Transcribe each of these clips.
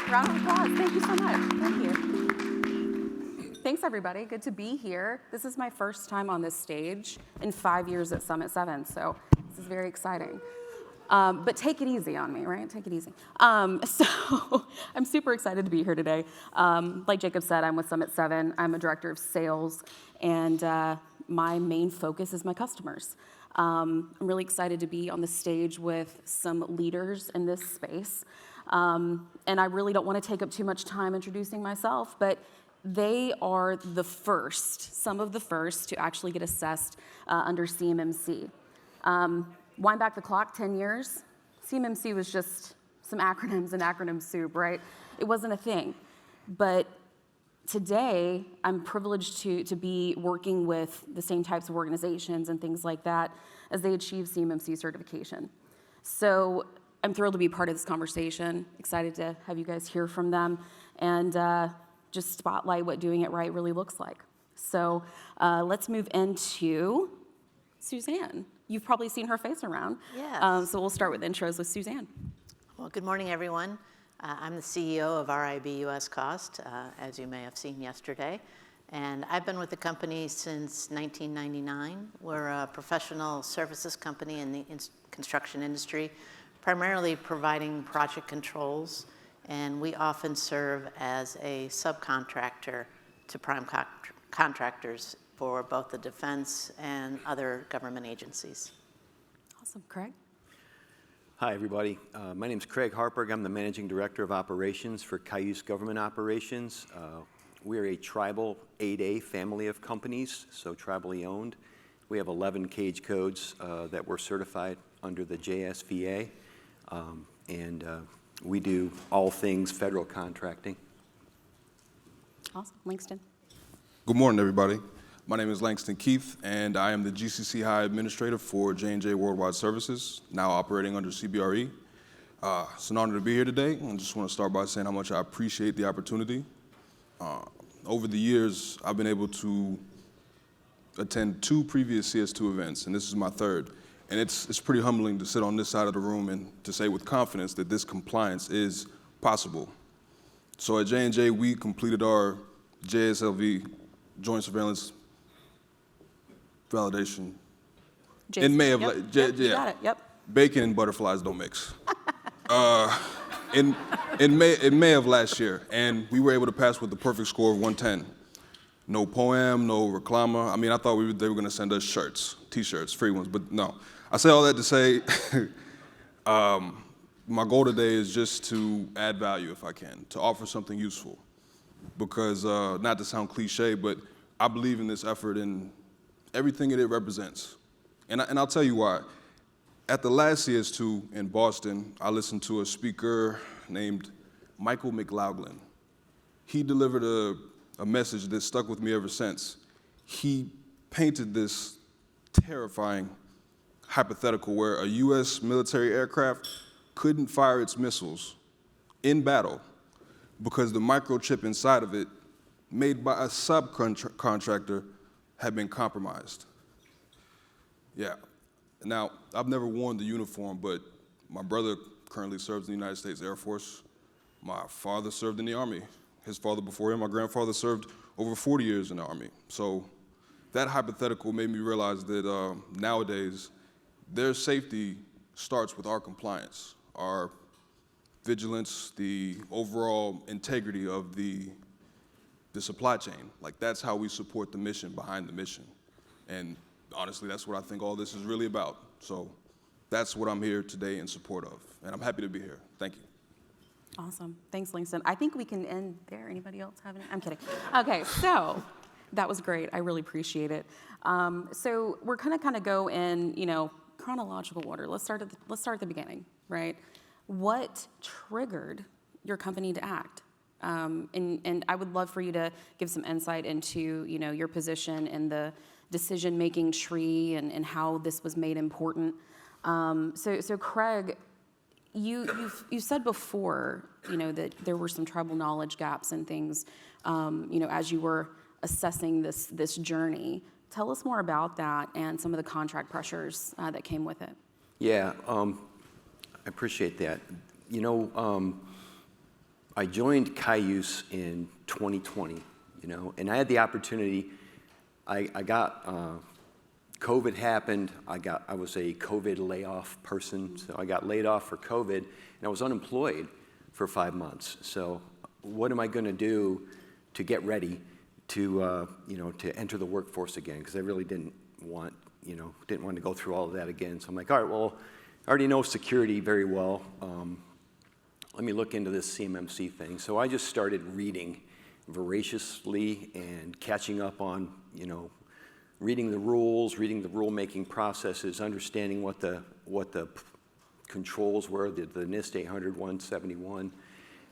Round of applause. Thank you so much. Thank you. Thanks, everybody. Good to be here. This is my first time on this stage in 5 years at Summit 7, so this is very exciting. But take it easy on me, right? Take it easy. So I'm super excited to be here today. Like Jacob said, I'm with Summit 7. I'm a director of sales, and my main focus is my customers. I'm really excited to be on the stage with some leaders in this space. And I really don't want to take up too much time introducing myself, but they are the first, some of the first, to actually get assessed under CMMC. Wind back the clock 10 years, CMMC was just some acronyms and acronym soup, right? It wasn't a thing. But today, I'm privileged to be working with the same types of organizations and things like that as they achieve CMMC certification. So I'm thrilled to be part of this conversation, excited to have you guys hear from them, and just spotlight what doing it right really looks like. So let's move into Suzanne. You've probably seen her face around. Yes. So we'll start with intros with Suzanne. Well, good morning, everyone. I'm the CEO of RIB US Cost, as you may have seen yesterday. And I've been with the company since 1999. We're a professional services company in the construction industry, primarily providing project controls. And we often serve as a subcontractor to prime contractors for both the defense and other government agencies. Awesome. Craig? Hi, everybody. My name is Craig Harperg. I'm the Managing Director of Operations for Cayuse Government Operations. We are a tribal 8A family of companies, so tribally owned. We have 11 cage codes that were certified under the JSVA, and we do all things federal contracting. Awesome. Langston? Good morning, everybody. My name is Langston Keith, and I am the GCC High Administrator for J&J Worldwide Services, now operating under CBRE. It's an honor to be here today, and I just want to start by saying how much I appreciate the opportunity. Over the years, I've been able to attend 2 previous CS2 events, and this is my 3rd. And it's pretty humbling to sit on this side of the room and to say with confidence that this compliance is possible. So at J&J, we completed our JSLV, Joint Surveillance Validation, in May of you got it. Yep. Bacon and butterflies don't mix. in May of last year, and we were able to pass with the perfect score of 110. No poem, no reclama. I mean, I thought they were going to send us shirts, T-shirts, free ones, but no. I say all that to say, my goal today is just to add value if I can, to offer something useful. Because, not to sound cliche, but I believe in this effort and everything that it represents. And I'll tell you why. At the last CS2 in Boston, I listened to a speaker named Michael McLaughlin. He delivered a message that stuck with me ever since. He painted this terrifying hypothetical where a US military aircraft couldn't fire its missiles in battle because the microchip inside of it, made by a subcontractor, had been compromised. Yeah. Now, I've never worn the uniform, but my brother currently serves in the United States Air Force. My father served in the Army. His father before him, my grandfather, served over 40 years in the Army. So that hypothetical made me realize that nowadays, their safety starts with our compliance, our vigilance, the overall integrity of the supply chain. Like, that's how we support the mission behind the mission. And honestly, that's what I think all this is really about. So that's what I'm here today in support of. And I'm happy to be here. Thank you. Awesome. Thanks, Langston. I think we can end there. Anybody else have any? I'm kidding. Okay, so that was great. I really appreciate it. So we're gonna kind of go in, chronological order. Let's start at the beginning, right? What triggered your company to act? And I would love for you to give some insight into, your position in the decision-making tree and how this was made important. So Craig, you said before, that there were some tribal knowledge gaps and things, as you were assessing this journey. Tell us more about that and some of the contract pressures that came with it. Yeah, I appreciate that. I joined Cayuse in 2020, and I had the opportunity. I got COVID happened. I was a COVID layoff person, so I got laid off for COVID, and I was unemployed for 5 months. So, what am I going to do to get ready to to enter the workforce again? Because I really didn't want to go through all of that again. So I'm like, all right, well, I already know security very well. Let me look into this CMMC thing. So I just started reading voraciously and catching up on, reading the rules, reading the rule-making processes, understanding what the controls were, the NIST 800-171,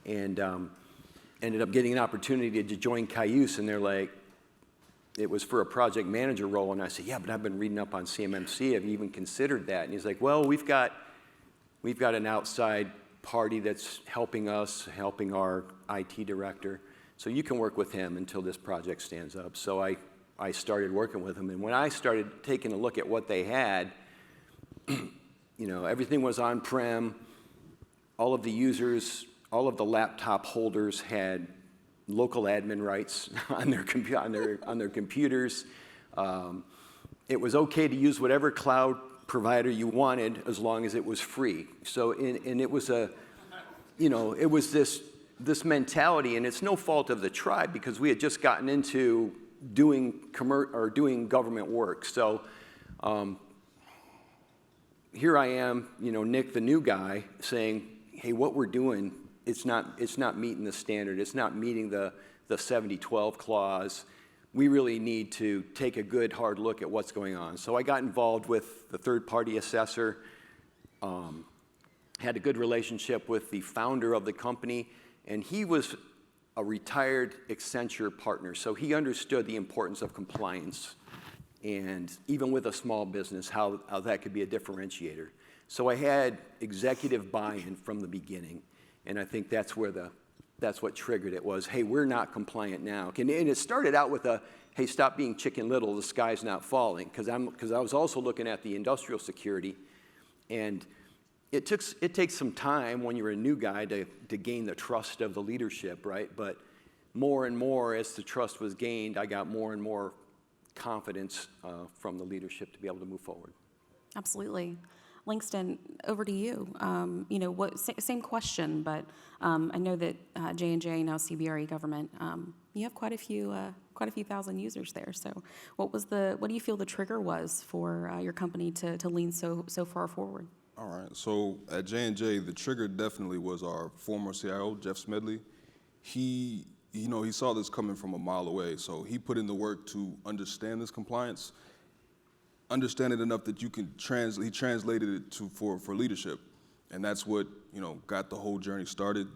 and ended up getting an opportunity to join Cayuse, and they're like, it was for a project manager role, and I said, yeah, but I've been reading up on CMMC. Have you even considered that? And he's like, well, we've got an outside party that's helping us, helping our IT director, so you can work with him until this project stands up. So I started working with him, and when I started taking a look at what they had, everything was on-prem. All of the users, all of the laptop holders had local admin rights on their computers. It was okay to use whatever cloud provider you wanted as long as it was free. So, and it was it was this mentality, and it's no fault of the tribe because we had just gotten into doing government work. So here I am, Nick, the new guy, saying, hey, what we're doing, it's not meeting the standard. It's not meeting the 70-12 clause. We really need to take a good, hard look at what's going on. So I got involved with the third-party assessor, had a good relationship with the founder of the company, and he was a retired Accenture partner, so he understood the importance of compliance, and even with a small business, how that could be a differentiator. So I had executive buy-in from the beginning, and I think that's what triggered it was, hey, we're not compliant now. And it started out with hey, stop being Chicken Little, the sky's not falling, because I was also looking at the industrial security, and it takes some time when you're a new guy to gain the trust of the leadership, right? But more and more as the trust was gained, I got more and more confidence from the leadership to be able to move forward. Absolutely. Langston, over to you. Same question, but I know that J&J, now CBRE government, you have quite a few thousand users there. So what do you feel the trigger was for your company to lean so far forward? All right, so at J&J, the trigger definitely was our former CIO, Jeff Smedley. He saw this coming from a mile away, so he put in the work to understand this compliance, understand it enough that he translated it for leadership, and that's what got the whole journey started.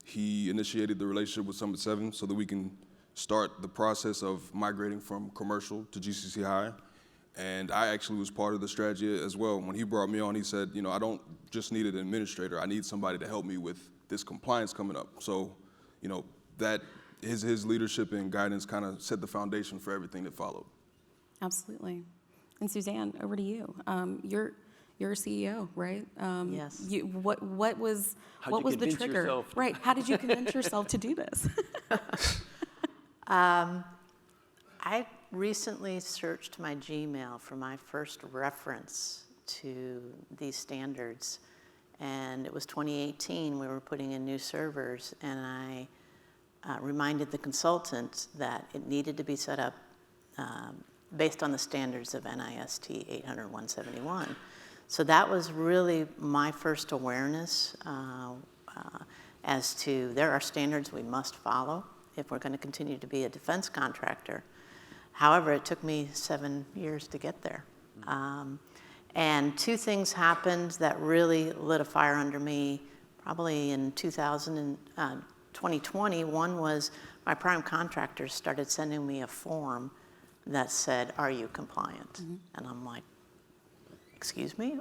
He initiated the relationship with Summit 7 so that we can start the process of migrating from commercial to GCC High. And I actually was part of the strategy as well. When he brought me on, he said, I don't just need an administrator. I need somebody to help me with this compliance coming up. So, that his leadership and guidance kind of set the foundation for everything that followed. Absolutely. And Suzanne, over to you. You're a CEO, right? Yes. What was the trigger? Yourself? Right. How did you convince yourself to do this? I recently searched my Gmail for my first reference to these standards, and it was 2018. We were putting in new servers, and I reminded the consultant that it needed to be set up based on the standards of NIST 800-171. So that was really my first awareness as to there are standards we must follow if we're going to continue to be a defense contractor. However, it took me 7 years to get there. And two things happened that really lit a fire under me probably in 2020. One was my prime contractors started sending me a form that said, are you compliant? Mm-hmm. And I'm like, excuse me?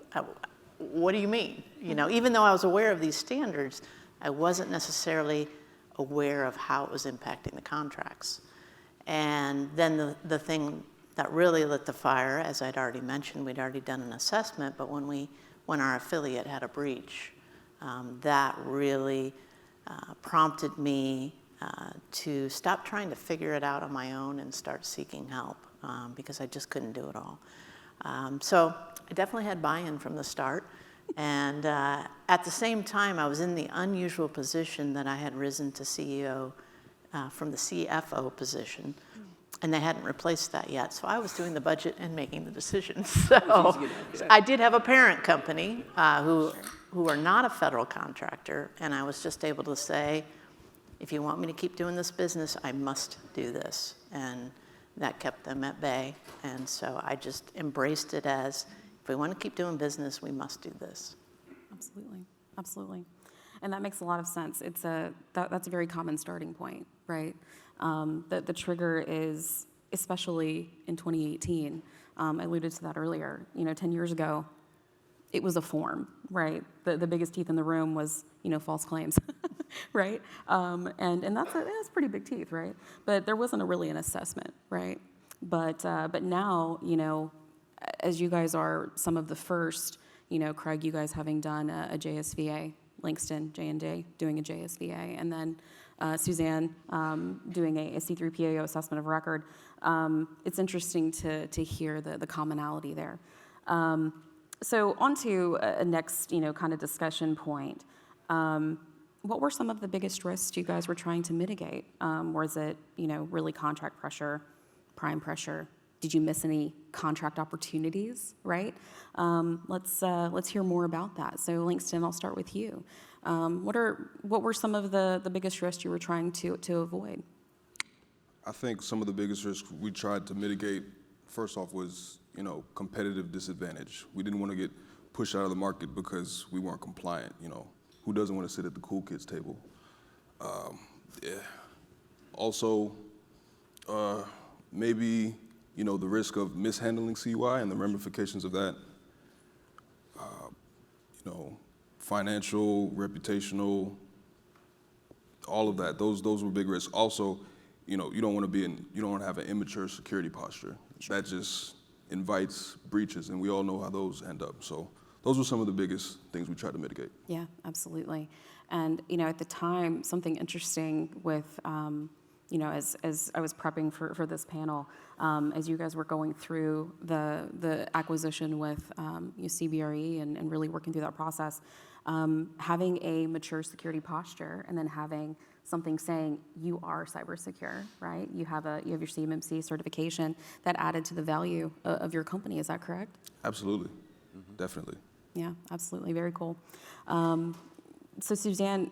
What do you mean? Even though I was aware of these standards, I wasn't necessarily aware of how it was impacting the contracts. And then the thing that really lit the fire, as I'd already mentioned, we'd already done an assessment, but when our affiliate had a breach, that really prompted me to stop trying to figure it out on my own and start seeking help because I just couldn't do it all. So I definitely had buy-in from the start. And at the same time, I was in the unusual position that I had risen to CEO from the CFO position. And they hadn't replaced that yet. So I was doing the budget and making the decisions. So I did have a parent company who are not a federal contractor. And I was just able to say, if you want me to keep doing this business, I must do this. And that kept them at bay. And so I just embraced it as, if we want to keep doing business, we must do this. Absolutely, absolutely. And that makes a lot of sense. That's a very common starting point, right? The trigger is, especially in 2018, I alluded to that earlier, 10 years ago, it was a form, right? The biggest teeth in the room was, false claims, right? And that's pretty big teeth, right? But there wasn't really an assessment, right? But now, as you guys are some of the first, Craig, you guys having done a JSVA, Langston, J&J, doing a JSVA, and then Suzanne doing a C3PAO assessment of record. It's interesting to hear the commonality there. So on to a next, kind of discussion point. What were some of the biggest risks you guys were trying to mitigate? Was it, really contract pressure, prime pressure? Did you miss any contract opportunities, right? Let's hear more about that. So Langston, I'll start with you. What were some of the biggest risks you were trying to avoid? I think some of the biggest risks we tried to mitigate, first off, was competitive disadvantage. We didn't want to get pushed out of the market because we weren't compliant. Who doesn't want to sit at the cool kids table? Also, maybe the risk of mishandling CUI and the ramifications of that. Financial, reputational, all of that. Those were big risks. Also, you don't want to have an immature security posture. That just invites breaches, and we all know how those end up. So those were some of the biggest things we tried to mitigate. Yeah, absolutely. And at the time, something interesting with as I was prepping for this panel, as you guys were going through the acquisition with CBRE and really working through that process, having a mature security posture and then having something saying you are cyber secure, right? You have your CMMC certification that added to the value of your company. Is that correct? Absolutely, definitely. Yeah, absolutely, very cool. So Suzanne,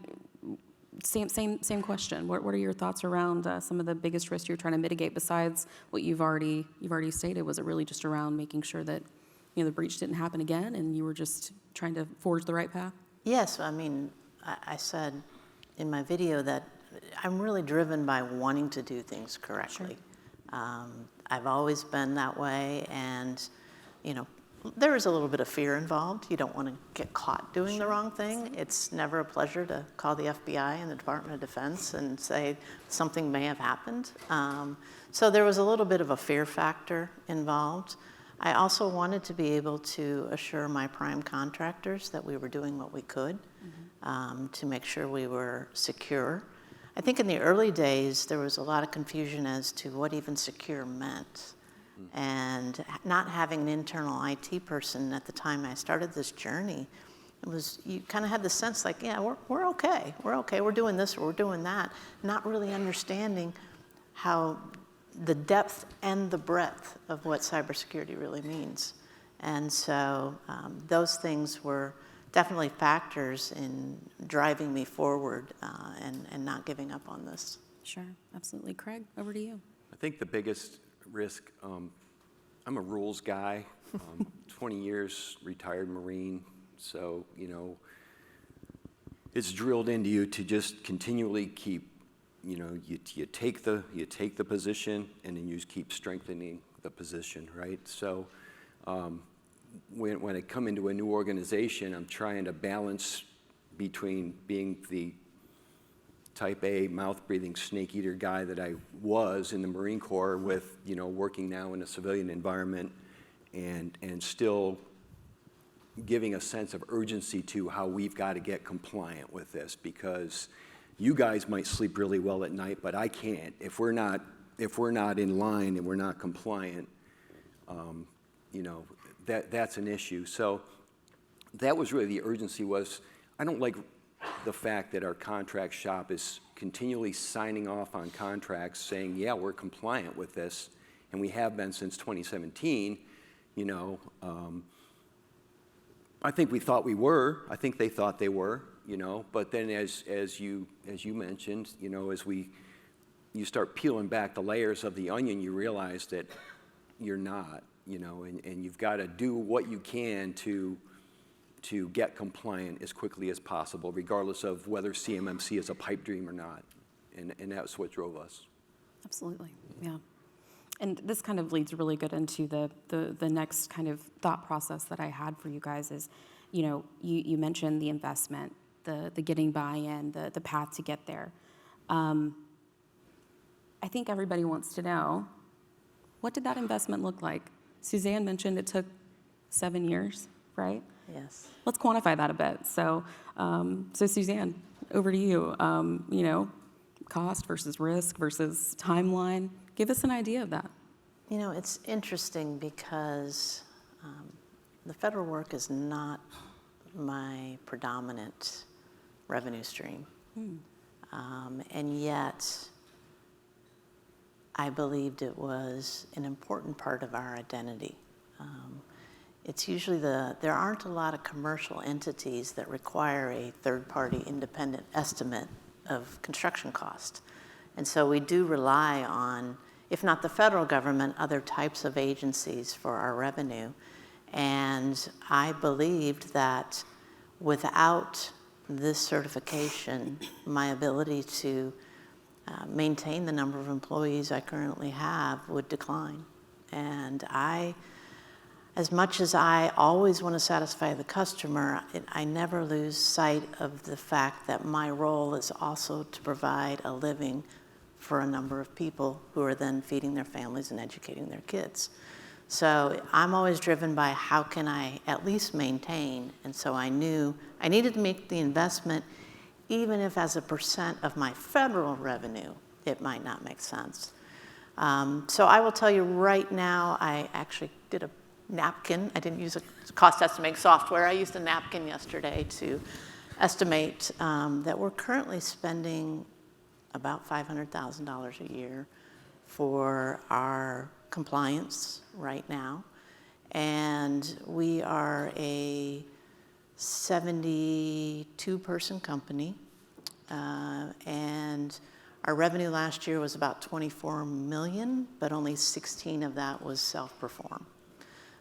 same question. What are your thoughts around some of the biggest risks you're trying to mitigate besides what you've already stated? Was it really just around making sure that the breach didn't happen again, and you were just trying to forge the right path? Yes, I said in my video that I'm really driven by wanting to do things correctly. Sure. I've always been that way, and there is a little bit of fear involved. You don't want to get caught doing the wrong thing. It's never a pleasure to call the FBI and the Department of Defense and say something may have happened. So there was a little bit of a fear factor involved. I also wanted to be able to assure my prime contractors that we were doing what we could to make sure we were secure. I think in the early days, there was a lot of confusion as to what even secure meant. And not having an internal IT person at the time I started this journey, you kind of had the sense like, yeah, we're okay. We're okay. We're doing this or we're doing that. Not really understanding how the depth and the breadth of what cybersecurity really means. And so those things were definitely factors in driving me forward and not giving up on this. Sure, absolutely. Craig, over to you. I think the biggest risk, I'm a rules guy, 20 years retired Marine, so, it's drilled into you to just continually keep, you take the position and then you just keep strengthening the position, right? So when I come into a new organization, I'm trying to balance between being the type A mouth-breathing snake eater guy that I was in the Marine Corps with, working now in a civilian environment and still giving a sense of urgency to how we've got to get compliant with this because, you guys might sleep really well at night, but I can't. If we're not in line and we're not compliant, you know, that's an issue. So that was really the urgency. Was I don't like the fact that our contract shop is continually signing off on contracts saying, yeah, we're compliant with this, and we have been since 2017, you know. I think we thought we were. I think they thought they were, you know. But then as you mentioned, you know, as you start peeling back the layers of the onion, you realize that you're not, you know, and you've got to do what you can to get compliant as quickly as possible, regardless of whether CMMC is a pipe dream or not. And that's what drove us. Absolutely, yeah. And this kind of leads really good into the next kind of thought process that I had for you guys is, you know, you mentioned the investment, the getting buy-in, the path to get there. I think everybody wants to know, what did that investment look like? Suzanne mentioned it took 7 years, right? Yes. Let's quantify that a bit. So, Suzanne, over to you. You know, cost versus risk versus timeline. Give us an idea of that. You know, it's interesting because the federal work is not my predominant revenue stream. And yet, I believed it was an important part of our identity. It's usually there aren't a lot of commercial entities that require a third-party independent estimate of construction cost. And so we do rely on, if not the federal government, other types of agencies for our revenue. And I believed that without this certification, my ability to maintain the number of employees I currently have would decline. And as much as I always want to satisfy the customer, I never lose sight of the fact that my role is also to provide a living for a number of people who are then feeding their families and educating their kids. So I'm always driven by how can I at least maintain, and so I knew I needed to make the investment, even if as a percent of my federal revenue, it might not make sense. So I will tell you right now, I actually did a napkin. I didn't use a cost estimating software. I used a napkin yesterday to estimate that we're currently spending about $500,000 a year for our compliance right now. And we are a 72-person company. And our revenue last year was about 24 million, but only 16 of that was self-perform.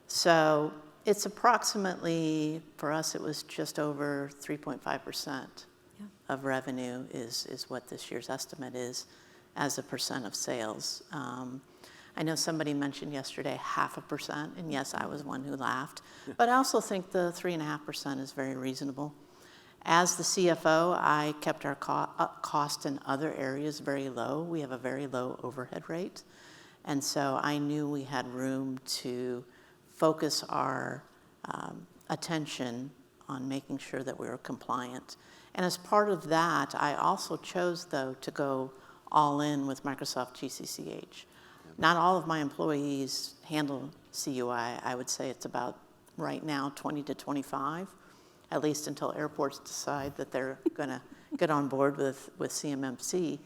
So it's approximately, for us, it was just over 3.5% of revenue is what this year's estimate is as a percent of sales. I know somebody mentioned yesterday 0.5%, and yes, I was one who laughed. But I also think the 3.5% is very reasonable. As the CFO, I kept our cost in other areas very low. We have a very low overhead rate. And so I knew we had room to focus our attention on making sure that we were compliant. And as part of that, I also chose, though, to go all in with Microsoft GCCH. Not all of my employees handle CUI. I would say it's about, right now, 20 to 25, at least until airports decide that they're going to get on board with CMMC.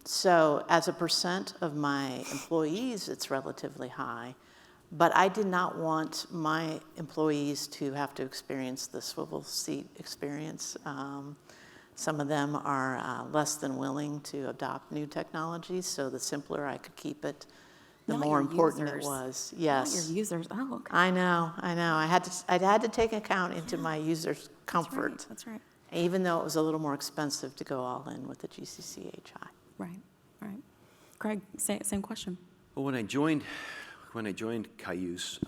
So as a percent of my employees, it's relatively high. But I did not want my employees to have to experience the swivel seat experience. Some of them are less than willing to adopt new technologies, so the simpler I could keep it, the more important it was. Yes. Not your users. Oh, okay. I know. I had to take account into my users' comfort. That's right. Even though it was a little more expensive to go all in with the GCCHI. Right. Craig, same question. Well, when I joined Cayuse,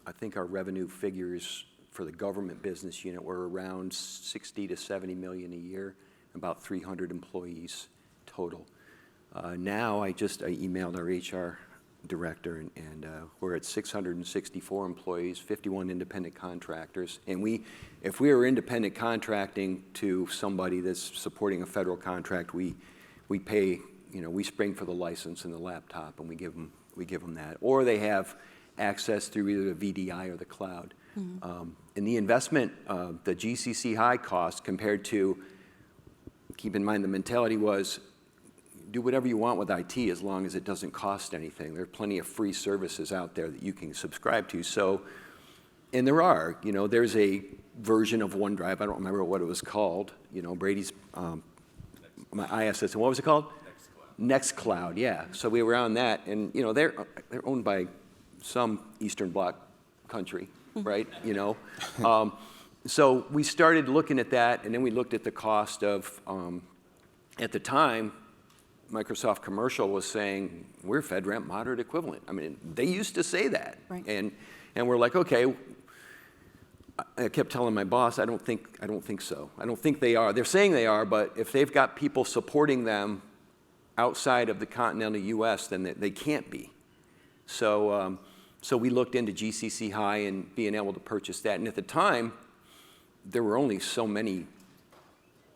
I think our revenue figures for the government business unit were around 60 to 70 million a year, about 300 employees total. Now I emailed our HR director, and we're at 664 employees, 51 independent contractors. And if we were independent contracting to somebody that's supporting a federal contract, we pay, we spring for the license and the laptop, and we give them that. Or they have access through either the VDI or the cloud. Mm-hmm. And the investment, the GCC high cost compared to, keep in mind the mentality was, do whatever you want with IT as long as it doesn't cost anything. There are plenty of free services out there that you can subscribe to. So, and there are, there's a version of OneDrive, I don't remember what it was called, Brady's, my ISS, and what was it called? Nextcloud, yeah. So we were on that, and they're owned by some Eastern Bloc country, right? So we started looking at that, and then we looked at the cost of, at the time, Microsoft Commercial was saying, we're FedRAMP moderate equivalent. I mean, they used to say that. Right. And we're like, okay, I kept telling my boss, I don't think so. I don't think they are. They're saying they are, but if they've got people supporting them outside of the continental US, then they can't be. So, so we looked into GCC High and being able to purchase that. And at the time, there were only so many,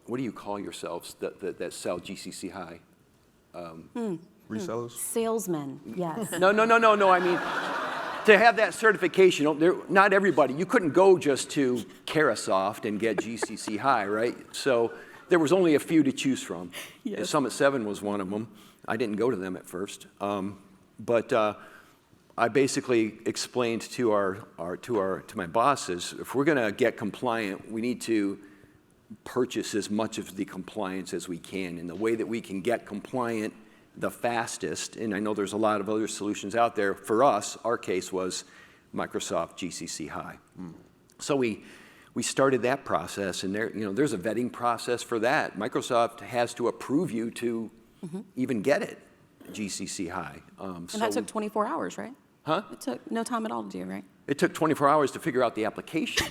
what do you call yourselves that sell GCC High? Resellers? Salesmen, yes. No. I mean, to have that certification, not everybody. You couldn't go just to Carasoft and get GCC High, right? So there was only a few to choose from. Yes. Summit 7 was one of them. I didn't go to them at first, but I basically explained to my bosses, if we're going to get compliant, we need to purchase as much of the compliance as we can. And the way that we can get compliant the fastest, and I know there's a lot of other solutions out there, for us, our case was Microsoft GCC High. So we started that process, and there's a vetting process for that. Microsoft has to approve you to even get it, GCC High. And that took 24 hours, right? Huh? It took no time at all to do, right? It took 24 hours to figure out the application.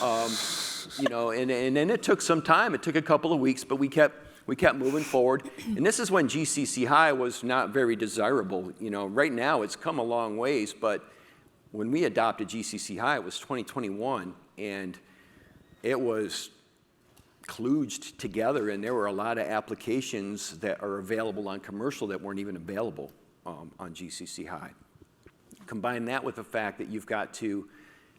And then it took some time. It took a couple of weeks, but we kept moving forward. And this is when GCC High was not very desirable. Right now it's come a long ways, but when we adopted GCC High, it was 2021, and it was kludged together, and there were a lot of applications that are available on commercial that weren't even available on GCC High. Combine that with the fact that you've got to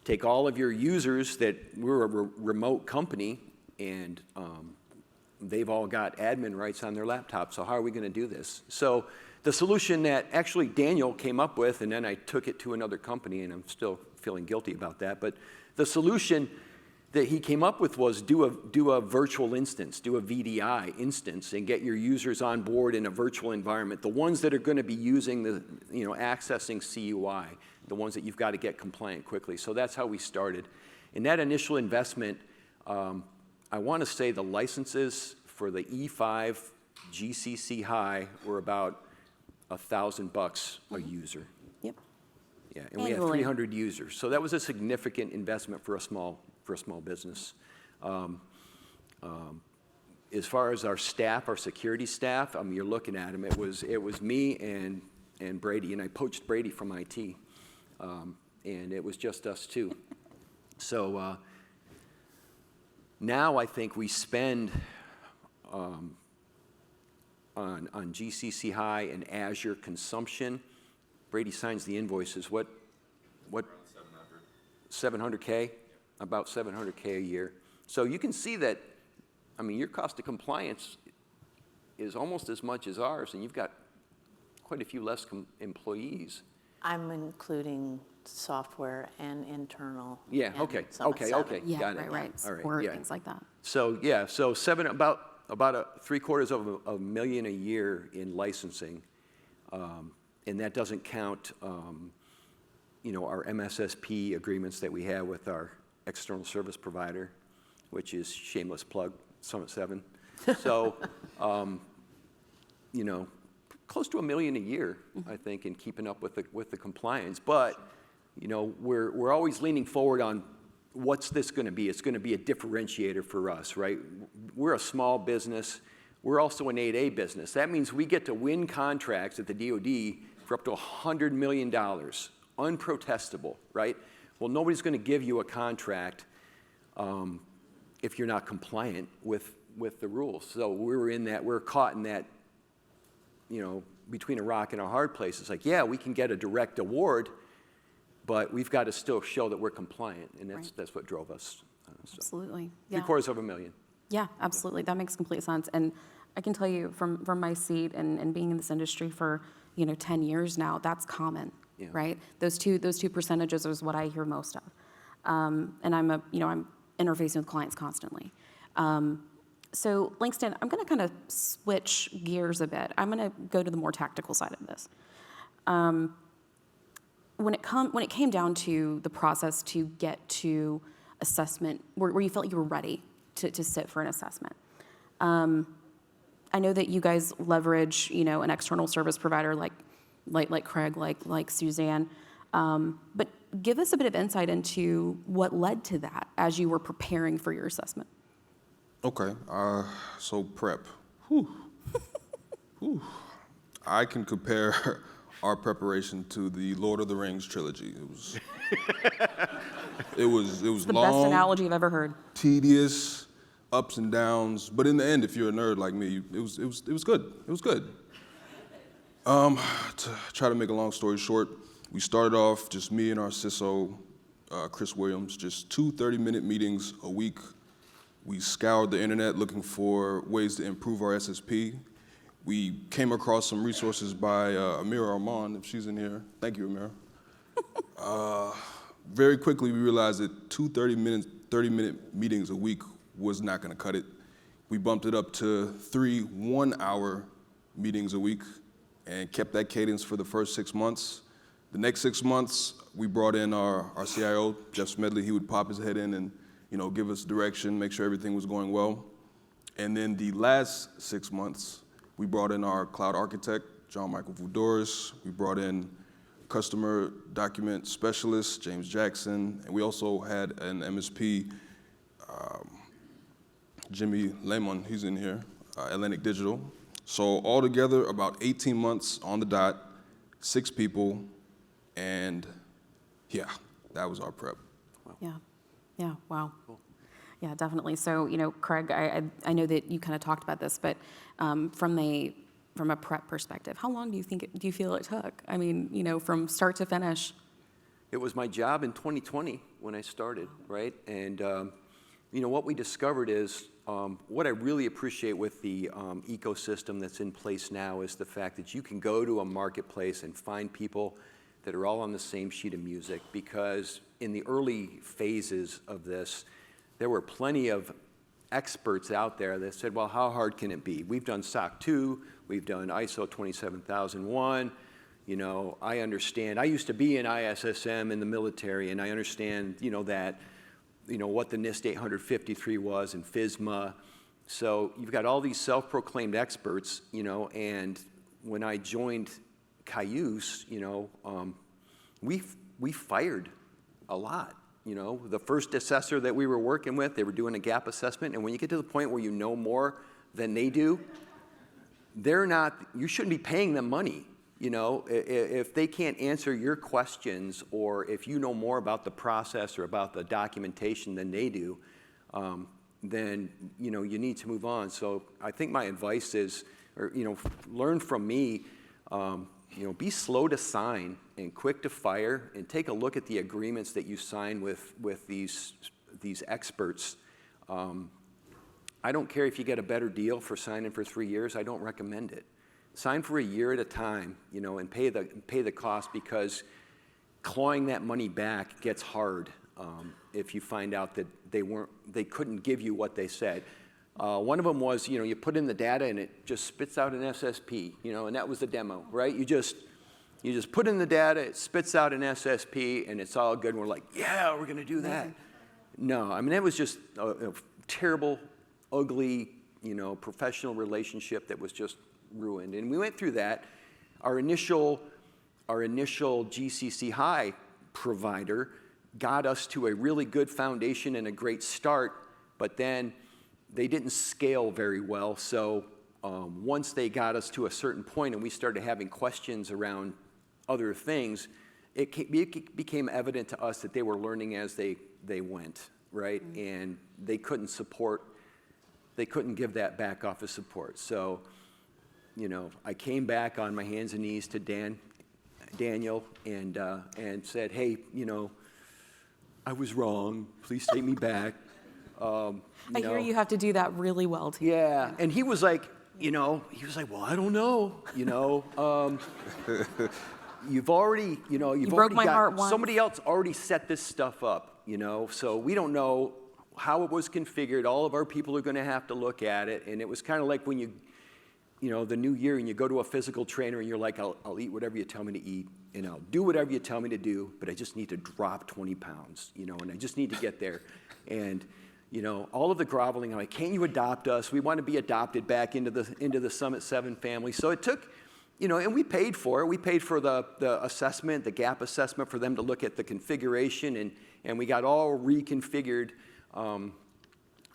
take all of your users that we're a remote company, and they've all got admin rights on their laptop, so how are we going to do this? So the solution that actually Daniel came up with, and then I took it to another company, and I'm still feeling guilty about that, but the solution that he came up with was do a virtual instance, do a VDI instance, and get your users on board in a virtual environment. The ones that are going to be using accessing CUI, the ones that you've got to get compliant quickly. So that's how we started. In that initial investment, I want to say the licenses for the E5 GCC High were about $1,000 a user. Yep. Yeah, and we have 300 users. So that was a significant investment for a small business. As far as our staff, our security staff, you're looking at them. It was me and Brady, and I poached Brady from IT, and it was just us two. So now I think we spend on GCC High and Azure consumption. Brady signs the invoices. What? 700K. About 700K a year. So you can see that, your cost of compliance is almost as much as ours, and you've got quite a few less employees. I'm including software and internal. Yeah, and okay, Summit 7. Yeah, got it. right. All right, Support, yeah. things like that. So about $750,000 a million a year in licensing, and that doesn't count, our MSSP agreements that we have with our external service provider, which is shameless plug, Summit 7. So, close to $1 million a year, I think, in keeping up with the compliance. But, we're always leaning forward on what's this going to be. It's going to be a differentiator for us, right? We're a small business. We're also an 8A business. That means we get to win contracts at the DoD for up to $100 million, unprotestable, right? Well, nobody's going to give you a contract if you're not compliant with the rules. So we're caught in that, between a rock and a hard place. It's like, yeah, we can get a direct award, but we've got to still show that we're compliant, and that's what drove us. Absolutely. Yeah. $750,000. Yeah, absolutely. That makes complete sense. And I can tell you from my seat and being in this industry for 10 years now, that's common, right? Those two percentages is what I hear most of. And I'm interfacing with clients constantly. So Langston, I'm going to kind of switch gears a bit. I'm going to go to the more tactical side of this. When it came down to the process to get to assessment, where you felt you were ready to sit for an assessment, I know that you guys leverage an external service provider like Craig, like Suzanne, but give us a bit of insight into what led to that as you were preparing for your assessment. Okay, so prep. Whew. Whew. I can compare our preparation to the Lord of the Rings trilogy. It was It's the long, best analogy I've ever heard. tedious, ups and downs. But in the end, if you're a nerd like me, it was good. It was good. To try to make a long story short, we started off just me and our CISO, Chris Williams, just 2 30-minute meetings a week. We scoured the internet looking for ways to improve our SSP. We came across some resources by Amira Arman, if she's in here. Thank you, Amira. Very quickly, we realized that 2 30-minute meetings a week was not going to cut it. We bumped it up to 3 one-hour meetings a week and kept that cadence for the first 6 months. The next 6 months, we brought in our CIO, Jeff Smedley. He would pop his head in and give us direction, make sure everything was going well. And then the last 6 months, we brought in our cloud architect, John Michael Vudoris. We brought in customer document specialist, James Jackson. And we also had an MSP, Jimmy Lemon, he's in here, Atlantic Digital. So altogether, about 18 months on the dot, 6 people, and yeah, that was our prep. Yeah, wow. Cool. Yeah, definitely. So, Craig, I know that you kind of talked about this, but from a prep perspective, how long do you feel it took? I mean, from start to finish. It was my job in 2020 when I started, right? And what we discovered is what I really appreciate with the ecosystem that's in place now is the fact that you can go to a marketplace and find people that are all on the same sheet of music, because in the early phases of this, there were plenty of experts out there that said, well, how hard can it be? We've done SOC 2, we've done ISO 27001, I understand. I used to be in ISSM in the military, and I understand, that, what the NIST 853 was and FISMA. So you've got all these self-proclaimed experts, and when I joined Cayuse, we fired a lot. The first assessor that we were working with, they were doing a gap assessment, and when you get to the point where you know more than they do, you shouldn't be paying them money. If they can't answer your questions, or if you know more about the process or about the documentation than they do, then you need to move on. So I think my advice is, learn from me. Be slow to sign and quick to fire, and take a look at the agreements that you sign with these experts. I don't care if you get a better deal for signing for 3 years. I don't recommend it. Sign for a year at a time, and pay the cost, because clawing that money back gets hard if you find out that they couldn't give you what they said. One of them was, you put in the data and it just spits out an SSP, and that was the demo, right? You just put in the data, it spits out an SSP, and it's all good. And we're like, yeah, we're going to do that. No, I mean, it was just a terrible, ugly, professional relationship that was just ruined. And we went through that. Our initial GCC High provider got us to a really good foundation and a great start, but then they didn't scale very well. So once they got us to a certain point and we started having questions around other things, it became evident to us that they were learning as they went, right? And they couldn't give that back office support. So, I came back on my hands and knees to Daniel, and said, hey, I was wrong. Please take me back. I hear you have to do that really well, too. Yeah, and he was like, well, I don't know, you've already, broke my heart once. Somebody else already set this stuff up, so we don't know how it was configured. All of our people are going to have to look at it, and it was kind of like when the new year, and you go to a physical trainer, and you're like, I'll eat whatever you tell me to eat, and I'll do whatever you tell me to do, but I just need to drop 20 pounds, and I just need to get there, and all of the groveling, I'm like, can't you adopt us? We want to be adopted back into the Summit 7 family. So it took, and we paid for it. We paid for the assessment, the gap assessment, for them to look at the configuration, and we got all reconfigured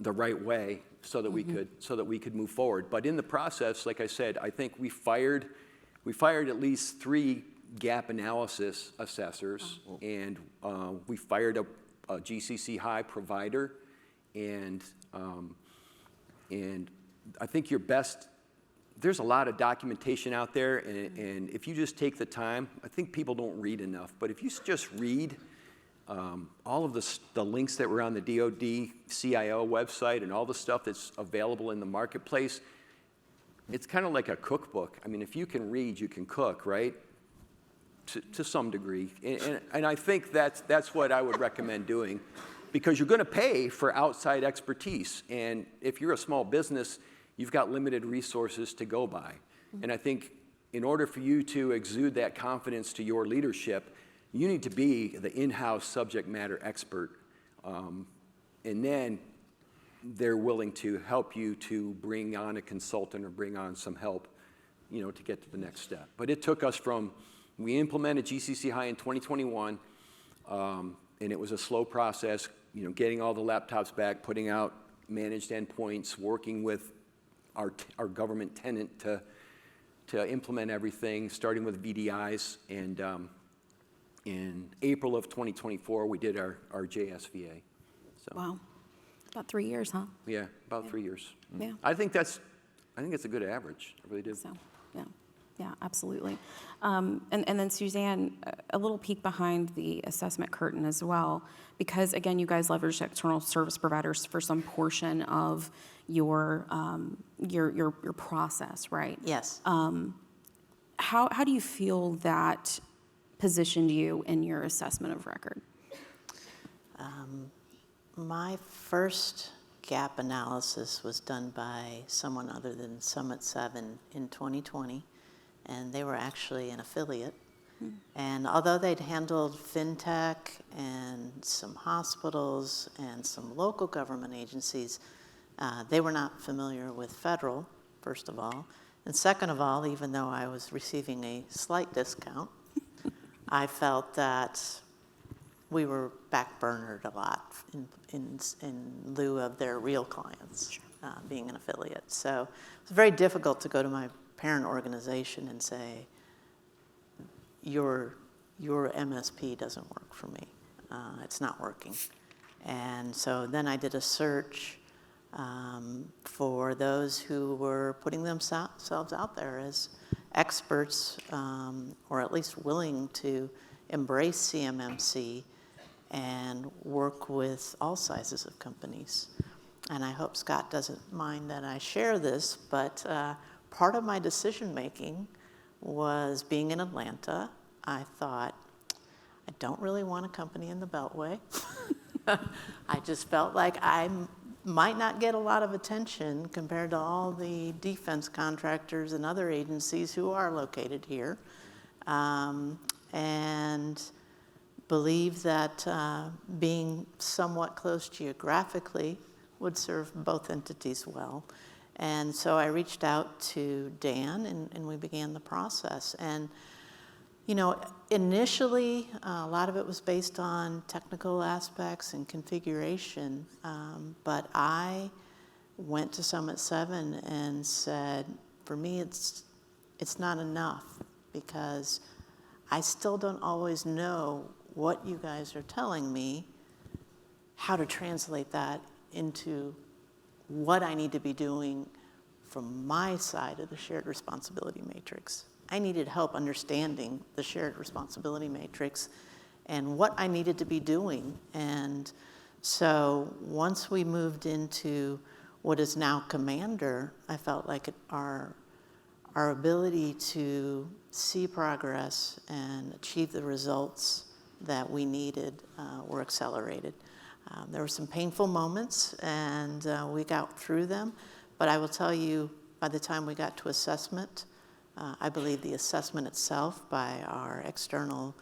the right way so that we could move forward. But in the process, like I said, I think we fired at least 3 gap analysis assessors, and we fired a GCC high provider. And I think there's a lot of documentation out there, and if you just take the time, I think people don't read enough, but if you just read all of the links that were on the DoD CIO website and all the stuff that's available in the marketplace, it's kind of like a cookbook. I mean, if you can read, you can cook, right? To some degree, and I think that's what I would recommend doing. Because you're going to pay for outside expertise. And if you're a small business, you've got limited resources to go by. And I think in order for you to exude that confidence to your leadership, you need to be the in-house subject matter expert. And then they're willing to help you to bring on a consultant or bring on some help, to get to the next step. But it took us we implemented GCC High in 2021, and it was a slow process. Getting all the laptops back, putting out managed endpoints, working with our government tenant to implement everything, starting with VDIs. And in April of 2024, we did our JSVA. So, Wow. About 3 years, huh? Yeah, about 3 years. Yeah. I think it's a good average. I really do. So, yeah. Yeah, absolutely. And then Suzanne, a little peek behind the assessment curtain as well, because again, you guys leverage external service providers for some portion of your process, right? Yes. How do you feel that positioned you in your assessment of record? My first gap analysis was done by someone other than Summit 7 in 2020. And they were actually an affiliate. And although they'd handled fintech and some hospitals and some local government agencies, they were not familiar with federal, first of all. And second of all, even though I was receiving a slight discount, I felt that we were backburnered a lot in lieu of their real clients, being an affiliate. So it was very difficult to go to my parent organization and say, your MSP doesn't work for me. It's not working. And so then I did a search for those who were putting themselves out there as experts, or at least willing to embrace CMMC and work with all sizes of companies. And I hope Scott doesn't mind that I share this, but part of my decision-making was being in Atlanta. I thought, I don't really want a company in the Beltway. I just felt like I might not get a lot of attention compared to all the defense contractors and other agencies who are located here. And believe that being somewhat close geographically would serve both entities well. And so I reached out to Dan, and we began the process. And, initially, a lot of it was based on technical aspects and configuration, but I went to Summit 7 and said, for me, it's not enough, because I still don't always know what you guys are telling me, how to translate that into what I need to be doing from my side of the shared responsibility matrix. I needed help understanding the shared responsibility matrix and what I needed to be doing. And so once we moved into what is now Commander, I felt like our ability to see progress and achieve the results that we needed were accelerated. There were some painful moments, and we got through them. But I will tell you, by the time we got to assessment, I believe the assessment itself by our external,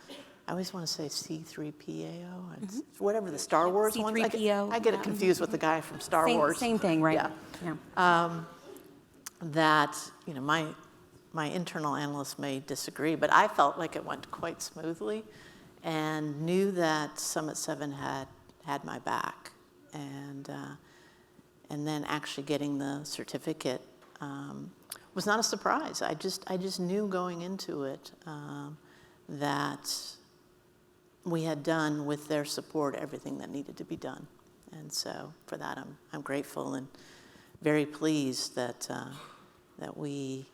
I always want to say C3PAO, it's whatever the Star Wars one. C3PO, I get yeah. it confused with the guy from Star Wars. Same thing, right? Yeah. That, you know, my internal analysts may disagree, but I felt like it went quite smoothly and knew that Summit 7 had my back. And then actually getting the certificate was not a surprise. I just knew going into it that we had done with their support everything that needed to be done. And so for that, I'm grateful and very pleased that we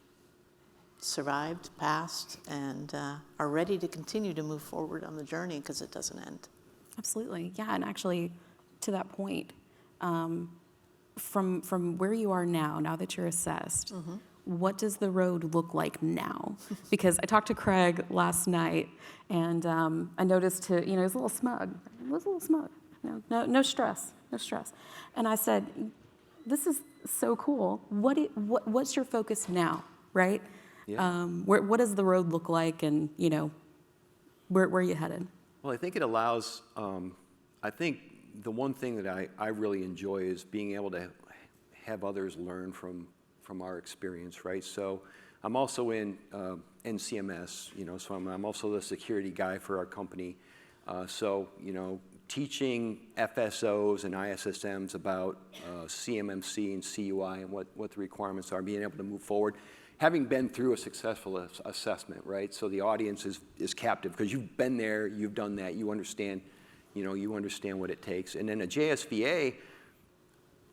survived, passed, and are ready to continue to move forward on the journey because it doesn't end. Absolutely, yeah, and actually, to that point, from where you are now that you're assessed, what does the road look like now? Because I talked to Craig last night, and I noticed he was a little smug. He was a little smug. No stress, no stress. And I said, this is so cool. What's your focus now, right? Yeah. What does the road look like, and where are you headed? Well, I think it allows, I think the one thing that I really enjoy is being able to have others learn from our experience, right? So I'm also in CMS, so I'm also the security guy for our company. So, teaching FSOs and ISSMs about CMMC and CUI and what the requirements are, being able to move forward. Having been through a successful assessment, right? So the audience is captive because you've been there, you've done that, you understand what it takes. And then a JSVA,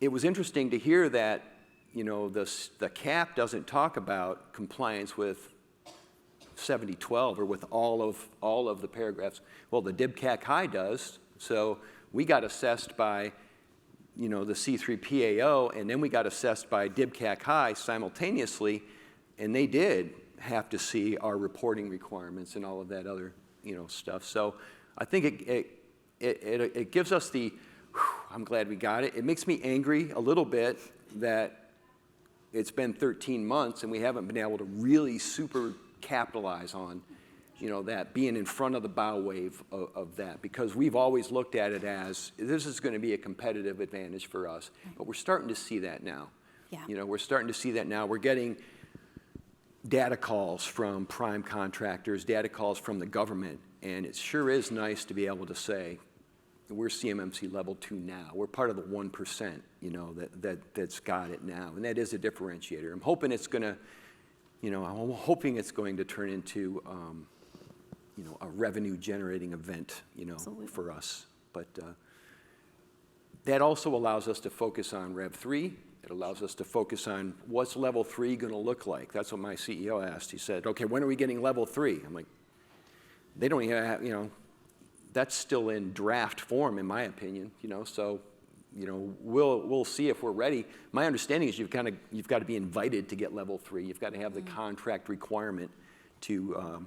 it was interesting to hear that, the CAP doesn't talk about compliance with 7012 or with all of the paragraphs. Well, the DIBCAC High does. So we got assessed by, the C3PAO, and then we got assessed by DIBCAC High simultaneously. And they did have to see our reporting requirements and all of that other, stuff. So I think it gives us the, I'm glad we got it. It makes me angry a little bit that it's been 13 months and we haven't been able to really super capitalize on, that being in front of the bow wave of that, because we've always looked at it as this is going to be a competitive advantage for us. But we're starting to see that now. Yeah. We're starting to see that now. We're getting data calls from prime contractors, data calls from the government, and it sure is nice to be able to say, we're CMMC level 2 now. We're part of the 1%, that's got it now, and that is a differentiator. I'm hoping it's going to turn into, a revenue-generating event, Absolutely. for us. But that also allows us to focus on Rev 3. It allows us to focus on what's level 3 going to look like. That's what my CEO asked. He said, okay, when are we getting level 3? I'm like, they don't even have, that's still in draft form, in my opinion, so, we'll see if we're ready. My understanding is you've got to be invited to get level 3. You've got to have the contract requirement to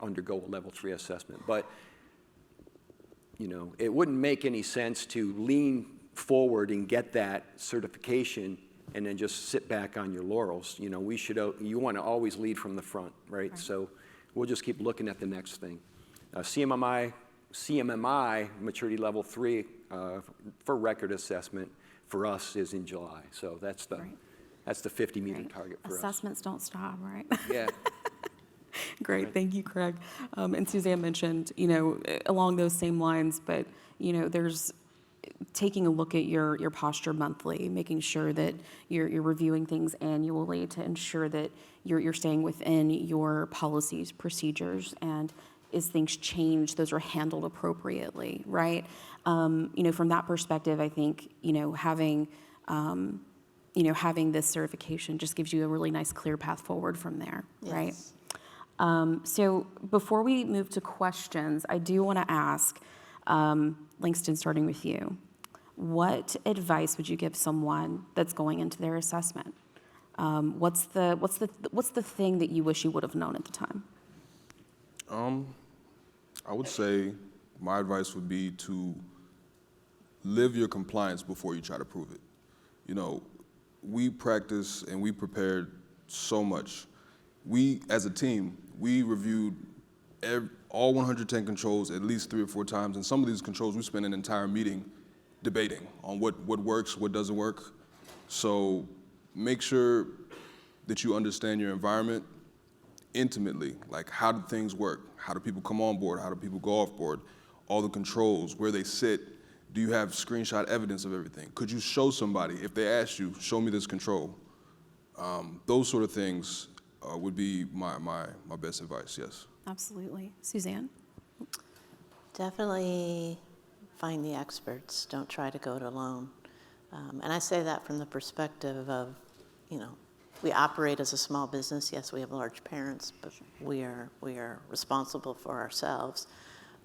undergo a level 3 assessment. But, it wouldn't make any sense to lean forward and get that certification and then just sit back on your laurels. You want to always lead from the front, right? So we'll just keep looking at the next thing. CMMI maturity level 3 for record assessment for us is in July. So that's the 50-meter target for us. Assessments don't stop, right? Yeah. Great, thank you, Craig. And Suzanne mentioned, along those same lines, but there's taking a look at your posture monthly, making sure that you're reviewing things annually to ensure that you're staying within your policies, procedures, and as things change, those are handled appropriately, right? From that perspective, I think, having this certification just gives you a really nice, clear path forward from there, right? Yes. So before we move to questions, I do want to ask, Langston, starting with you, what advice would you give someone that's going into their assessment? What's the thing that you wish you would have known at the time? I would say my advice would be to live your compliance before you try to prove it. We practice and we prepared so much. We, as a team, we reviewed all 110 controls at least 3 or 4 times, and some of these controls we spent an entire meeting debating on what works, what doesn't work. So make sure that you understand your environment intimately, like how do things work? How do people come on board? How do people go off board? All the controls, where they sit. Do you have screenshot evidence of everything? Could you show somebody, if they asked you, show me this control? Those sort of things would be my best advice, yes. Absolutely. Suzanne? Definitely find the experts. Don't try to go it alone. And I say that from the perspective of, we operate as a small business. Yes, we have large parents, but we are responsible for ourselves.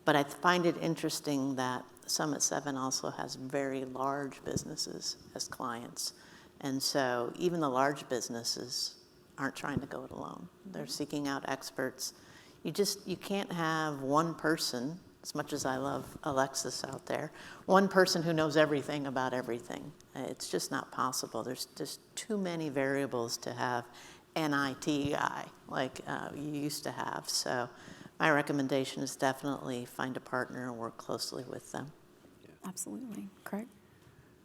But I find it interesting that Summit 7 also has very large businesses as clients. And so even the large businesses aren't trying to go it alone. They're seeking out experts. You can't have one person, as much as I love Alexis out there, one person who knows everything about everything. It's just not possible. There's just too many variables to have an IT guy like you used to have. So my recommendation is definitely find a partner and work closely with them. Absolutely. Craig?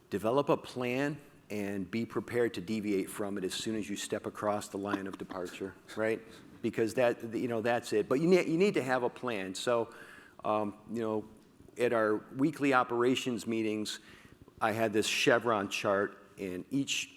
Develop a plan and be prepared to deviate from it as soon as you step across the line of departure, right? Because that's it. But you need to have a plan. So, at our weekly operations meetings, I had this chevron chart, and each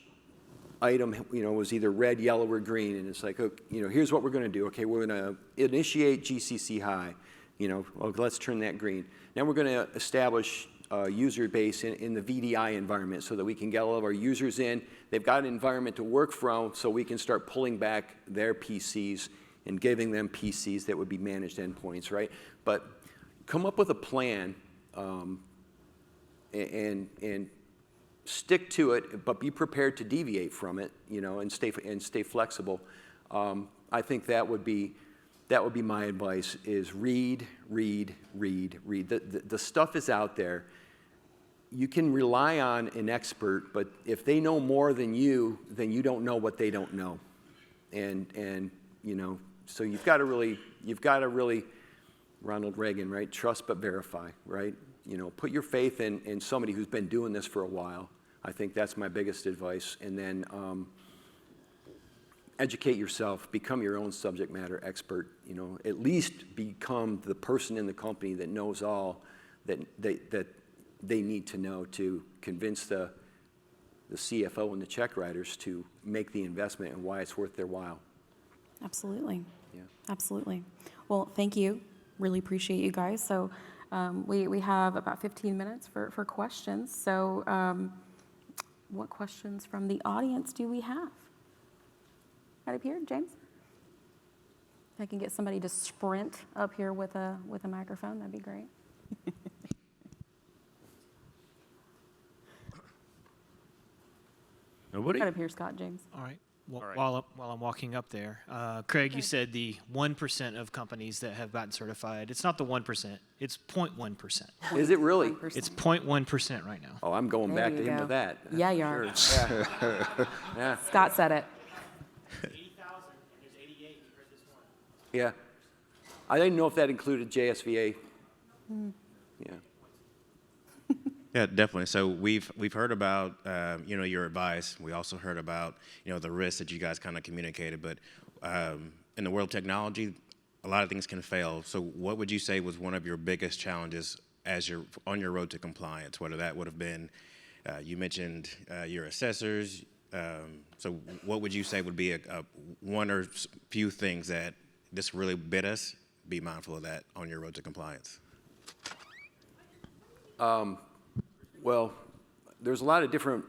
item, was either red, yellow, or green, and it's like, here's what we're going to do. Okay, we're going to initiate GCC high. Let's turn that green. Now we're going to establish a user base in the VDI environment so that we can get all of our users in. They've got an environment to work from, so we can start pulling back their PCs and giving them PCs that would be managed endpoints, right? But come up with a plan and stick to it, but be prepared to deviate from it, and stay flexible. I think that would be my advice: is read. The stuff is out there. You can rely on an expert, but if they know more than you, then you don't know what they don't know, and so you've got to really, Ronald Reagan, right? Trust but verify, right? Put your faith in somebody who's been doing this for a while. I think that's my biggest advice. And then educate yourself, become your own subject matter expert. At least become the person in the company that knows all that they need to know to convince the CFO and the check writers to make the investment and why it's worth their while. Absolutely. Yeah. Absolutely. Well, thank you. Really appreciate you guys. So we have about 15 minutes for questions. So what questions from the audience do we have? Right up here, James? If I can get somebody to sprint up here with a microphone, that'd be great. Nobody? Right up here, Scott, James. All right. Well, All right. While I'm walking up there, Craig, you said the 1% of companies that have gotten certified. It's not the 1%. It's 0.1%. Is it really? 1%. It's 0.1% right now. Oh, I'm going There back you to him go. with that. Yeah, you are. Sure. Yeah. Scott said it. 80,000, and there's 88. You heard this morning. Yeah. I didn't know if that included JSVA. Yeah. Yeah, definitely. So we've heard about your advice. We also heard about the risks that you guys kind of communicated. But in the world of technology, a lot of things can fail. So what would you say was one of your biggest challenges as you're on your road to compliance, whether that would have been, you mentioned your assessors. So what would you say would be a one or few things that this really bit us? Be mindful of that on your road to compliance. Well, there's a lot of different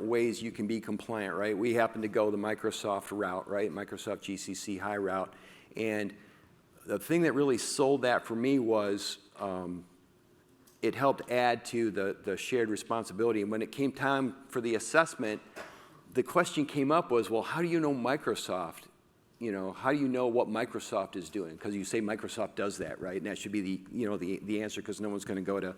ways you can be compliant, right? We happen to go the Microsoft route, right? Microsoft GCC high route. And the thing that really sold that for me was it helped add to the shared responsibility. And when it came time for the assessment, the question came up was, well, how do you know Microsoft? You know, how do you know what Microsoft is doing? Because you say Microsoft does that, right? And that should be the answer, because no one's going to go to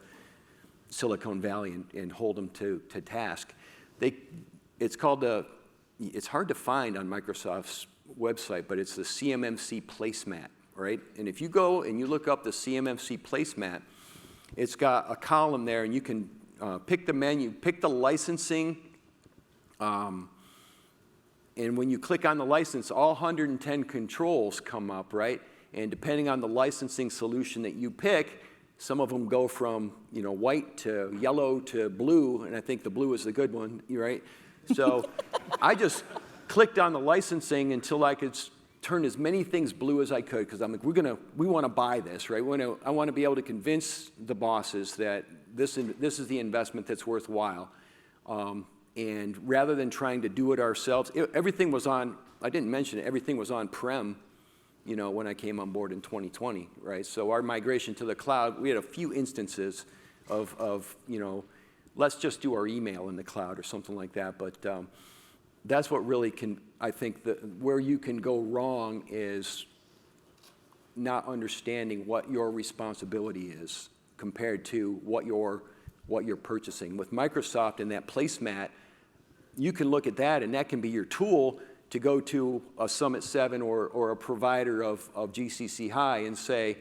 Silicon Valley and hold them to task. It's hard to find on Microsoft's website, but it's the CMMC placemat, right? And if you go and you look up the CMMC placemat, it's got a column there, and you can pick the menu, pick the licensing, and when you click on the license, all 110 controls come up, right? And depending on the licensing solution that you pick, some of them go from white to yellow to blue, and I think the blue is the good one, right? So I just clicked on the licensing until I could turn as many things blue as I could, because I'm like, we want to buy this, right? I want to be able to convince the bosses that this is the investment that's worthwhile. And rather than trying to do it ourselves, everything was on, I didn't mention it, everything was on-prem, when I came on board in 2020, right? So our migration to the cloud, we had a few instances of let's just do our email in the cloud or something like that. But that's what really I think where you can go wrong is not understanding what your responsibility is compared to what you're purchasing. With Microsoft and that placemat, you can look at that, and that can be your tool to go to a Summit 7 or a provider of GCC High and say,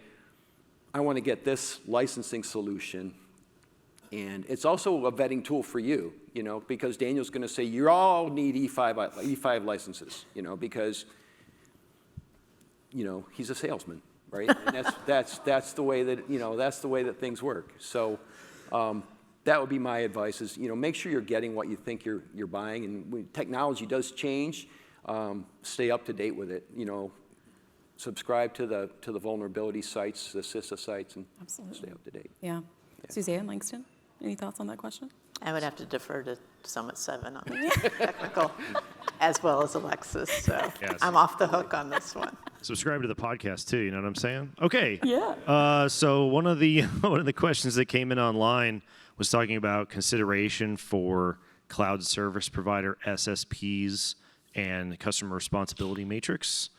I want to get this licensing solution. And it's also a vetting tool for you, because Daniel's going to say, you all need E5 licenses, because, he's a salesman, right? And that's the way that things work. So that would be my advice is, make sure you're getting what you think you're buying. And when technology does change, stay up to date with it. Subscribe to the vulnerability sites, the CISA sites, and Absolutely. Stay up to date. Yeah. Suzanne Langston, any thoughts on that question? I would have to defer to Summit 7 on the technical, as well as Alexis. So Yes. I'm off the hook on this one. Subscribe to the podcast too. You know what I'm saying? Okay. Yeah. So one of the questions that came in online was talking about consideration for cloud service provider SSPs and customer responsibility matrix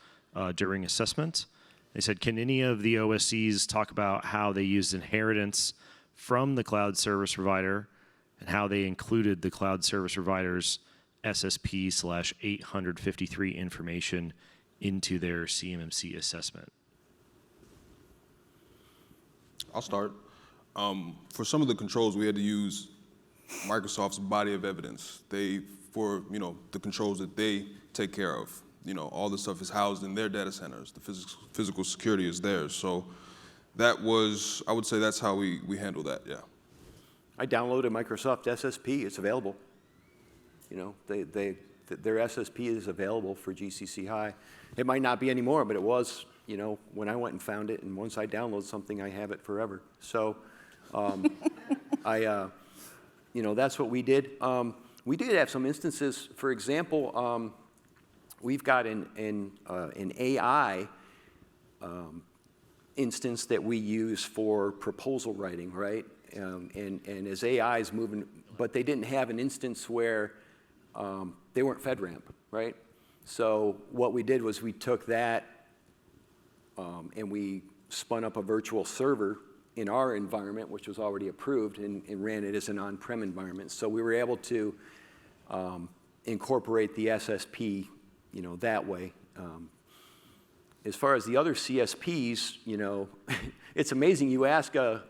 during assessment. They said, can any of the OSCs talk about how they used inheritance from the cloud service provider and how they included the cloud service provider's SSP/853 information into their CMMC assessment? I'll start. For some of the controls, we had to use Microsoft's body of evidence. For the controls that they take care of, all the stuff is housed in their data centers. The physical security is theirs. So I would say that's how we handle that, yeah. I downloaded Microsoft SSP. It's available. Their SSP is available for GCC High. It might not be anymore, but it was, when I went and found it. And once I download something, I have it forever. So that's what we did. We did have some instances. For example, we've got an AI instance that we use for proposal writing, right? And as AI is moving, but they didn't have an instance where they weren't FedRAMP, right? So what we did was we took that and we spun up a virtual server in our environment, which was already approved, and ran it as an on-prem environment. So we were able to incorporate the SSP, that way. As far as the other CSPs, it's amazing. You ask a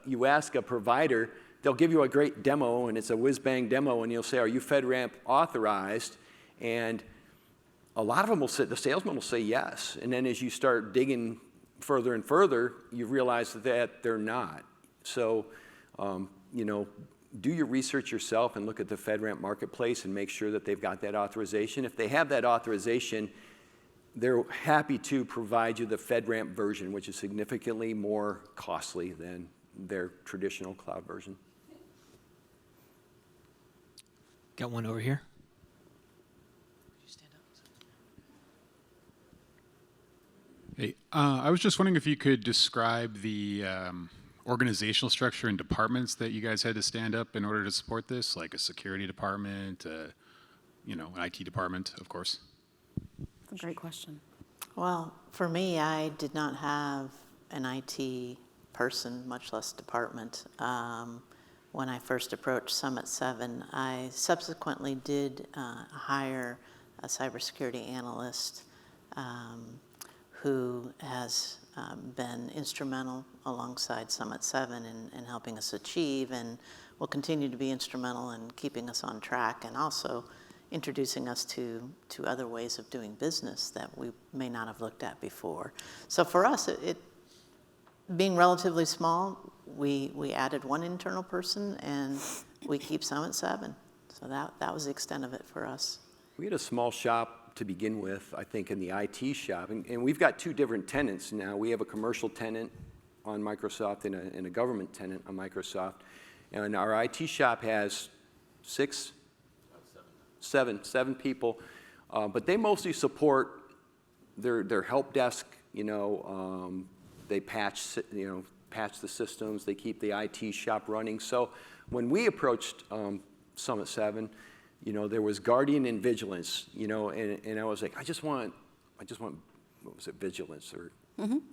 provider, they'll give you a great demo, and it's a whiz-bang demo, and you'll say, "Are you FedRAMP authorized?" And a lot of them will say, the salesman will say yes. And then as you start digging further and further, you realize that they're not. So, do your research yourself and look at the FedRAMP marketplace and make sure that they've got that authorization. If they have that authorization, they're happy to provide you the FedRAMP version, which is significantly more costly than their traditional cloud version. Got one over here. Hey, I was just wondering if you could describe the organizational structure and departments that you guys had to stand up in order to support this, like a security department, an IT department, of course. That's a great question. Well, for me, I did not have an IT person, much less department. When I first approached Summit 7, I subsequently did hire a cybersecurity analyst who has been instrumental alongside Summit 7 in helping us achieve, and will continue to be instrumental in keeping us on track, and also introducing us to other ways of doing business that we may not have looked at before. So for us, it being relatively small, we added one internal person, and we keep Summit 7. So that was the extent of it for us. We had a small shop to begin with, I think, in the IT shop. And we've got two different tenants now. We have a commercial tenant on Microsoft and a government tenant on Microsoft. And our IT shop has seven people. But they mostly support their help desk. They patch the systems. They keep the IT shop running. So when we approached Summit 7, there was Guardian and Vigilance, and I was like, I just want, what was it, Vigilance, or,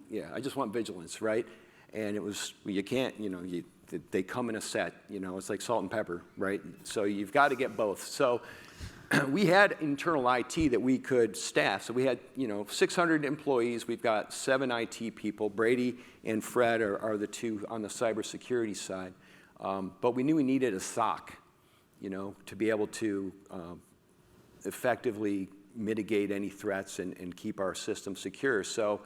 yeah, I just want Vigilance, right? And it was, well, you can't, they come in a set, it's like salt and pepper, right? So you've got to get both. So we had internal IT that we could staff. So we had, 600 employees. We've got 7 IT people. Brady and Fred are the two on the cybersecurity side. But we knew we needed a SOC, to be able to effectively mitigate any threats and keep our system secure. So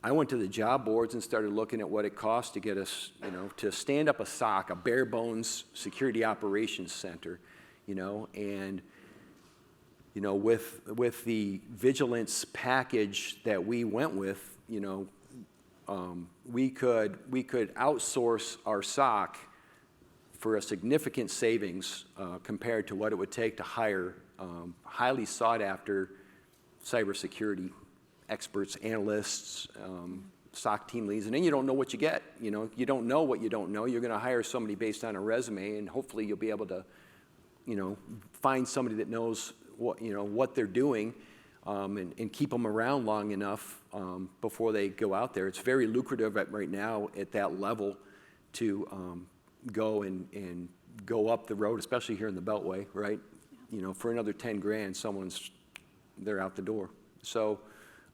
I went to the job boards and started looking at what it cost to get us, to stand up a SOC, a bare bones security operations center, and with the vigilance package that we went with, we could outsource our SOC for a significant savings compared to what it would take to hire highly sought after cybersecurity experts, analysts, SOC team leads, and then you don't know what you get. You don't know what you don't know. You're going to hire somebody based on a resume, and hopefully you'll be able to, find somebody that knows what they're doing, and keep them around long enough before they go out there. It's very lucrative right now at that level to go and go up the road, especially here in the Beltway, right? For another 10 grand, they're out the door. So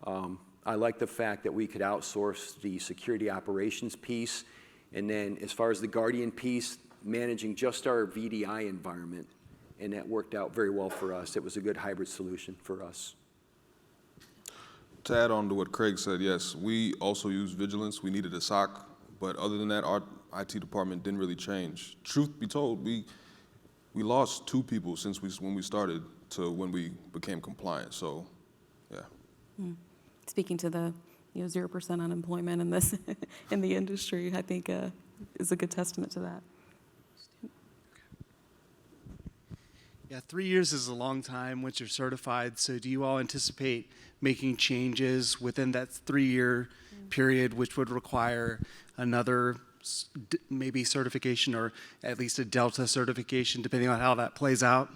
I like the fact that we could outsource the security operations piece, and then as far as the Guardian piece, managing just our VDI environment, and that worked out very well for us. It was a good hybrid solution for us. To add on to what Craig said, yes, we also use Vigilance. We needed a SOC, but other than that, our IT department didn't really change. Truth be told, we lost 2 people since when we started to when we became compliant. So, yeah. Speaking to the 0% unemployment in this in the industry, I think is a good testament to that. Yeah, 3 years is a long time once you're certified. So do you all anticipate making changes within that 3-year period, which would require another maybe certification, or at least a Delta certification, depending on how that plays out?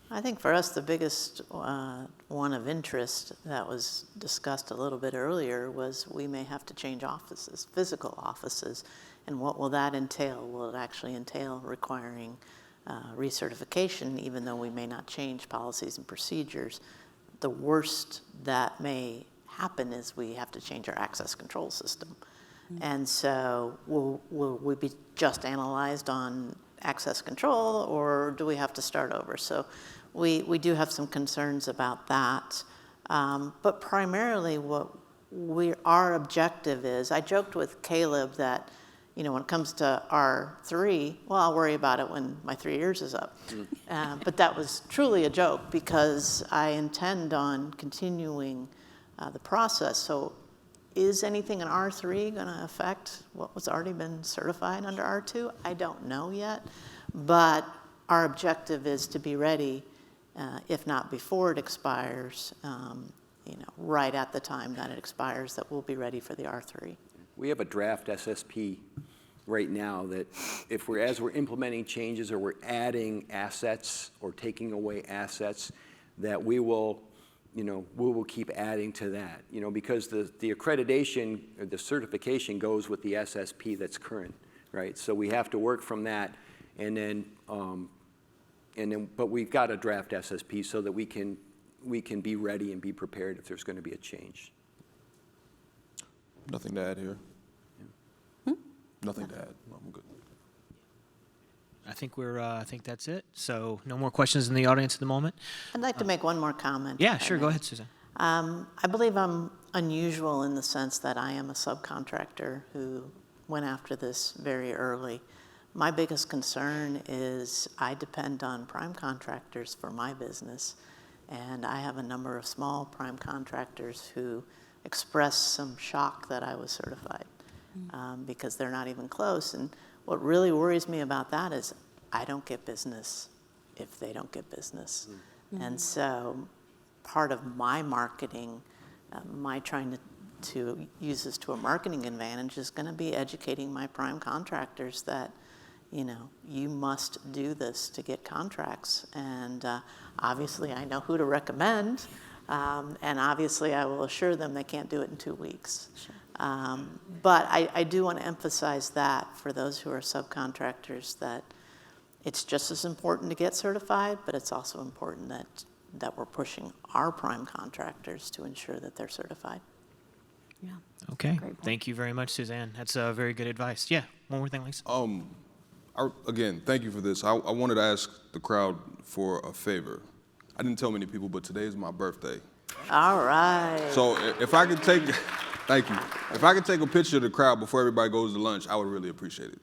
I think for us, the biggest one of interest that was discussed a little bit earlier was we may have to change offices, physical offices, and what will that entail? Will it actually entail requiring recertification, even though we may not change policies and procedures? The worst that may happen is we have to change our access control system. And so will we be just analyzed on access control, or do we have to start over? So we do have some concerns about that. But primarily what our objective is, I joked with Caleb that, you know, when it comes to R3, well, I'll worry about it when my 3 years is up. But that was truly a joke because I intend on continuing the process. So is anything in R3 going to affect what was already been certified under R2? I don't know yet, but our objective is to be ready, if not before it expires, you know, right at the time that it expires, that we'll be ready for the R3. We have a draft SSP right now that as we're implementing changes or we're adding assets or taking away assets, that we will keep adding to that, you know, because the accreditation or the certification goes with the SSP that's current, right? So we have to work from that, but we've got a draft SSP so that we can be ready and be prepared if there's going to be a change. Nothing to add here. Nothing to add. I'm good. I think that's it. So no more questions in the audience at the moment. I'd like to make one more comment. Yeah, if I sure. may. Go ahead, Suzanne. I believe I'm unusual in the sense that I am a subcontractor who went after this very early. My biggest concern is I depend on prime contractors for my business, and I have a number of small prime contractors who expressed some shock that I was certified because they're not even close. And what really worries me about that is I don't get business if they don't get business. And so part of my marketing, my trying to use this to a marketing advantage is going to be educating my prime contractors that, you know, you must do this to get contracts. And obviously I know who to recommend, and obviously I will assure them they can't do it in 2 weeks. Sure. But I do want to emphasize that for those who are subcontractors, that it's just as important to get certified, but it's also important that we're pushing our prime contractors to ensure that they're certified. Yeah. Okay. Great point. Thank you very much, Suzanne. That's very good advice. Yeah. One more thing, Lisa. Again, thank you for this. I wanted to ask the crowd for a favor. I didn't tell many people, but today is my birthday. All right. So if I could take, thank you. If I could take a picture of the crowd before everybody goes to lunch, I would really appreciate it.